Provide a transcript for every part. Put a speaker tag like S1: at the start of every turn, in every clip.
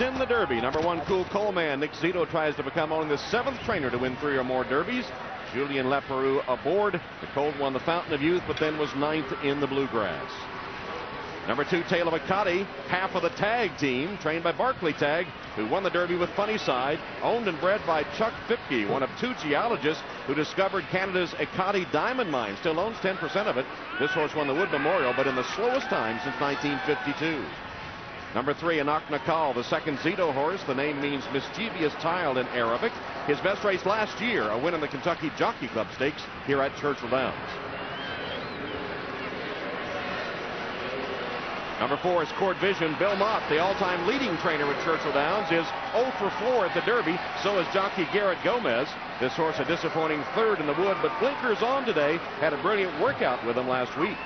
S1: in the Derby. Number 1, Cool Coleman. Nick Zito tries to become only the 7th trainer to win 3 or more Derbies. Julien Leparoux aboard. The Colt won the Fountain of Youth, but then was 9th in the Bluegrass. Number 2, Taylor McCarty, half of the Tag team, trained by Barclay Tag, who won the Derby with Funny Side, owned and bred by Chuck Fipke, one of 2 geologists who discovered Canada's Ekati diamond mine. Still owns 10% of it. This horse won the Wood Memorial, but in the slowest time since 1952. Number 3, Anak Nakal, the 2nd Zito horse. The name means mischievous child in Arabic. His best race last year, a win in the Kentucky Jockey Club Stakes here at Churchill Downs. Number 4 is Court Vision. Bill Mott, the all-time leading trainer at Churchill Downs, is 0 for 4 at the Derby. So is jockey Garrett Gomez. This horse a disappointing 3rd in the Wood, but blinkers on today. Had a brilliant workout with him last week.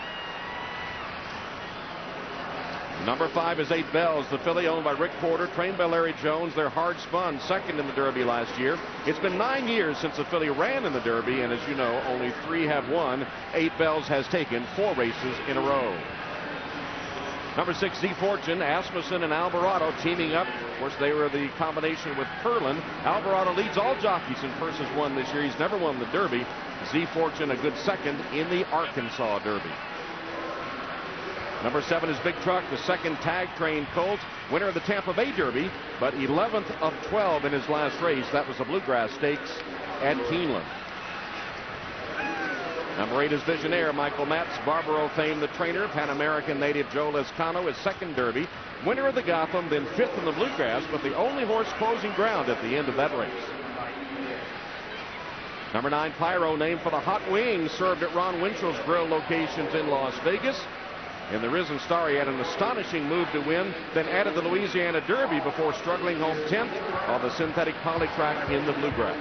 S1: Number 5 is 8 Bells, the filly owned by Rick Porter, trained by Larry Jones. They're hard spun, 2nd in the Derby last year. It's been 9 years since the filly ran in the Derby, and as you know, only 3 have won. 8 Bells has taken 4 races in a row. Number 6, Z Fortune, Asmussen and Alvarado teaming up. Of course, they were the combination with Curlin. Alvarado leads all jockeys in purses won this year. He's never won the Derby. Z Fortune a good 2nd in the Arkansas Derby. Number 7 is Big Truck, the 2nd tag-trained colt, winner of the Tampa Bay Derby, but 11th of 12 in his last race. That was the Bluegrass Stakes at Keeneland. Number 8 is Visionaire, Michael Matz, Barbaro fame, the trainer. Pan American native Joe Lescano, his 2nd Derby. Winner of the Gotham, then 5th in the Bluegrass, but the only horse closing ground at the end of that race. Number 9, Pyro, named for the hot wings served at Ron Winchell's grill locations in Las Vegas. In the Risen Star, he had an astonishing move to win, then added the Louisiana Derby before struggling home 10th on the synthetic poly track in the Bluegrass.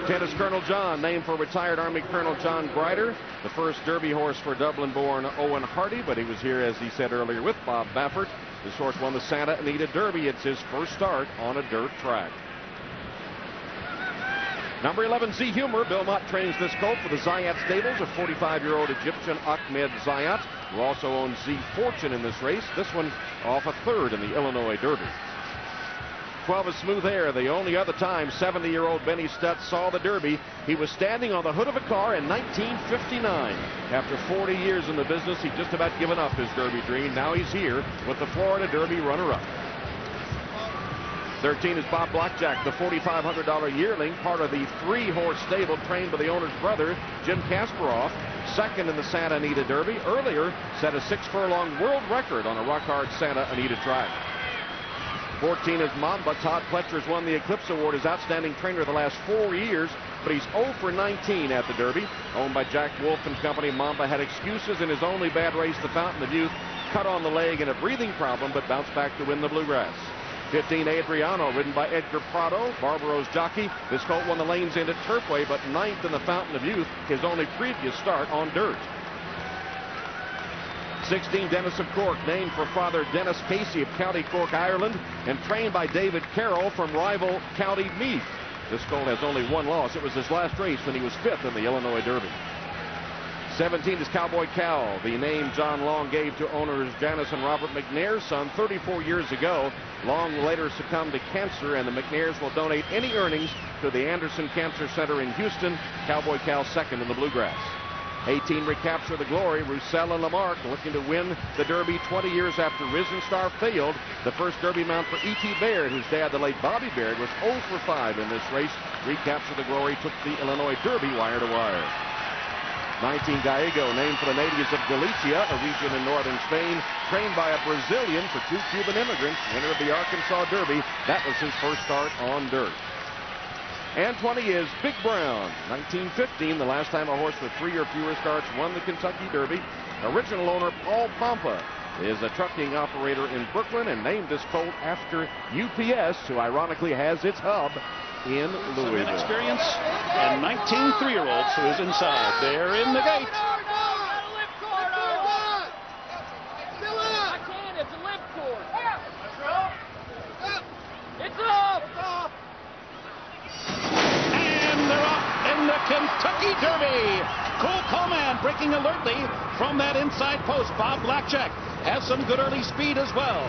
S1: 10 is Colonel John, named for retired Army Colonel John Grider, the first Derby horse for Dublin-born Owen Hardy, but he was here, as he said earlier, with Bob Baffert. This horse won the Santa Anita Derby. It's his first start on a dirt track. Number 11, Z Humor. Bill Mott trains this colt for the Zayat Stables, a 45-year-old Egyptian Ahmed Zayat, who also owns Z Fortune in this race. This one off a 3rd in the Illinois Derby. 12 is Smooth Air. The only other time 70-year-old Benny Stutz saw the Derby, he was standing on the hood of a car in 1959. After 40 years in the business, he'd just about given up his Derby dream. Now he's here with the Florida Derby runner-up. 13 is Bob Blackjack, the $4,500 yearling, part of the 3-horse stable trained by the owner's brother, Jim Kasparov. 2nd in the Santa Anita Derby. Earlier set a 6-furlong world record on a rock-hard Santa Anita track. 14 is Mamba. Todd Pletcher's won the Eclipse Award as outstanding trainer the last 4 years, but he's 0 for 19 at the Derby. Owned by Jack Wolf and Company, Mamba had excuses in his only bad race, the Fountain of Youth, cut on the leg and a breathing problem, but bounced back to win the Bluegrass. 15, Adriano, ridden by Edgar Prado, Barbaro's jockey. This colt won the lanes end at Turfway, but 9th in the Fountain of Youth, his only previous start on dirt. 16, Dennis of Cork, named for Father Dennis Casey of County Cork, Ireland, and trained by David Carroll from rival County Meath. This colt has only 1 loss. It was his last race when he was 5th in the Illinois Derby. 17 is Cowboy Cal, the name John Long gave to owners Janice and Robert McNair's son 34 years ago. Long later succumbed to cancer, and the McNairs will donate any earnings to the Anderson Cancer Center in Houston. Cowboy Cal 2nd in the Bluegrass. 18, Recapture the Glory. Roussel and Lamarck looking to win the Derby 20 years after Risen Star failed. The first Derby mount for E.T. Baird, whose dad, the late Bobby Baird, was 0 for 5 in this race. Recapture the Glory took the Illinois Derby wire to wire. 19, Gallego, named for the natives of Galicia, a region in northern Spain, trained by a Brazilian for 2 Cuban immigrants, winner of the Arkansas Derby. That was his first start on dirt. And 20 is Big Brown. 1915, the last time a horse with 3 or fewer starts won the Kentucky Derby. Original owner Paul Pompa is a trucking operator in Brooklyn and named this colt after UPS, who ironically has its hub in Louisville.
S2: Some inexperience and 19 3-year-olds who is inside. They're in the gate. And they're off in the Kentucky Derby. Cool Coleman breaking alertly from that inside post. Bob Blackjack has some good early speed as well.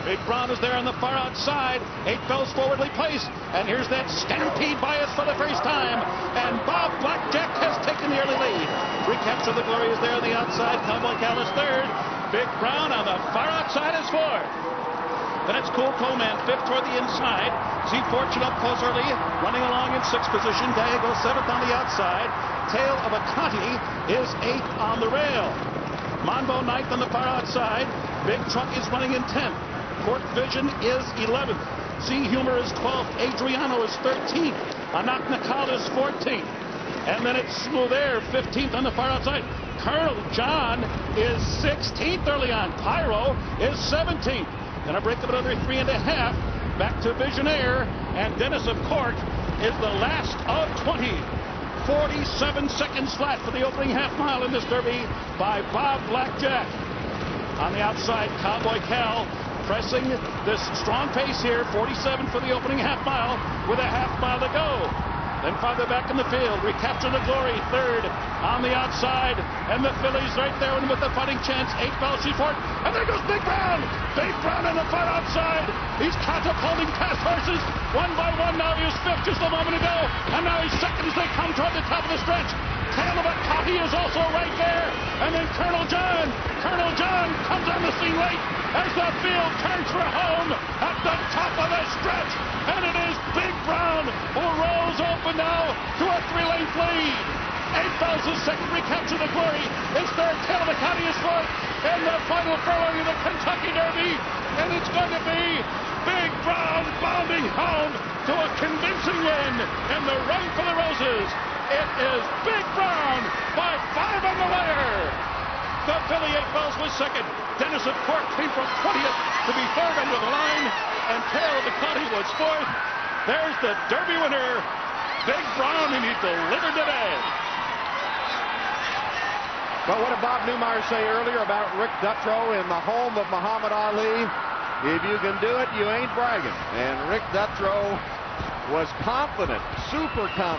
S2: Big Brown is there on the far outside. 8 Belle's forwardly placed. And here's that stampede bias for the first time. And Bob Blackjack has taken the early lead. Recapture the Glory is there on the outside. Cowboy Cal is third. Big Brown on the far outside is fourth. Then it's Cool Coleman, fifth toward the inside. See Fortune up close early, running along in sixth position. Diego seventh on the outside. Tail of a Conti is eighth on the rail. Monbo ninth on the far outside. Big Truck is running in 10th. Court Vision is 11th. Sea Humor is 12th. Adriano is 13th. Anak Nakal is 14th. And then it's Smooth Air, 15th on the far outside. Colonel John is 16th early on. Pyro is 17th. Then a break of another 3.5. Back to Visionaire. And Dennis of Court is the last of 20. 47 seconds flat for the opening half mile in this Derby by Bob Blackjack. On the outside, Cowboy Cal pressing this strong pace here. 47 for the opening half mile with a half mile to go. Then farther back in the field, Recapture the Glory, third on the outside. And the Phillies right there and with a fighting chance. 8 Belle Seaport. And there goes Big Brown. Big Brown on the far outside. He's catapulting past horses. One by one now. He was fifth just a moment ago. And now he's second as they come toward the top of the stretch. Tail of a Copy is also right there. And then Colonel John comes on the scene late as the field turns for home at the top of the stretch. And it is Big Brown who rolls open now to a 3-length lead. 8 Belle's is second. Recapture the Glory is third. Tail of a Copy is fourth. In the final furlong of the Kentucky Derby. And it's going to be Big Brown bounding home to a convincing win in the Run for the Roses. It is Big Brown by 5 on the wire. The Philly 8 Belle's was second. Dennis of Court came from 20th to be third under the line. And Tail of the Conti was fourth. There's the Derby winner, Big Brown, and he delivered today.
S1: But what did Bob Newmeyer say earlier about Rick Dutrow in the home of Muhammad Ali? If you can do it, you ain't bragging. And Rick Dutrow was confident, super confident.